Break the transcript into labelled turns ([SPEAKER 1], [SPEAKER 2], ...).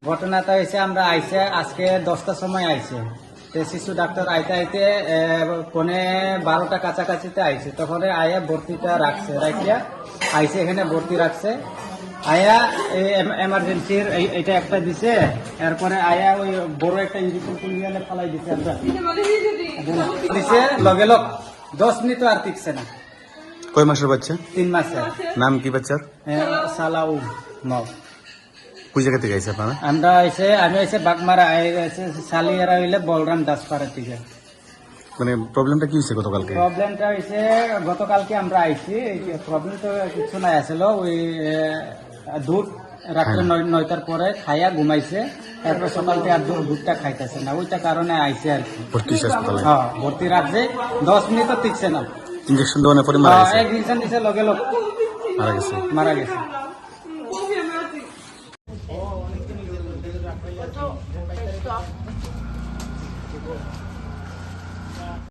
[SPEAKER 1] ঘটনাটা হয়েছে আমরা আইসে আজকে 10টার সময় আইছে শিশু ডাক্তার আইতে আইতে 12টা কাছাকাছিতে আইছে তখন আয়া ভর্তিটা রাখছে রাখিয়া আইসে এখানে ভর্তি রাখছে আয়া এমার্জেন্সির এটা একটা দিছে এরপরে আয়া ওই বড় একটা ইঞ্জেকশন নিয়ে ফালাই দিছে দিছে লগে লগ 10 মিনিট আর টিকছে না।
[SPEAKER 2] কয় মাসের বাচ্চা?
[SPEAKER 1] 3 মাসের।
[SPEAKER 2] নাম কি বাচ্চার?
[SPEAKER 1] সালাউ নব।
[SPEAKER 2] কোন জায়গা থেকে আইছে আপনারা?
[SPEAKER 1] আমি আইসে বাগমারা সালিয়ারা হইলে বলরাম দাসপাড়া থেকে।
[SPEAKER 2] মানে প্রবলেমটা কি হয়েছে গতকালকে?
[SPEAKER 1] প্রবলেমটা হয়েছে গতকালকে আমরা আইছি প্রবলেম তো কিছু নাই আসলে ওই দুধ রাত্রে 9টার পরে খাইয়া ঘুমাইছে তারপর সকালতে আর দুধটা খাইতেছে না ওইটা কারণে আইছে আর কি
[SPEAKER 2] ভর্তি হাসপাতালে।
[SPEAKER 1] হ্যাঁ ভর্তি রাখছে 10 মিনিটও টিকছে না।
[SPEAKER 2] ইঞ্জেকশন দেওয়ার পরে মারা গেছে?
[SPEAKER 1] ইঞ্জেকশন দিছে লগে লগ মারা গেছে।
[SPEAKER 3] Stop.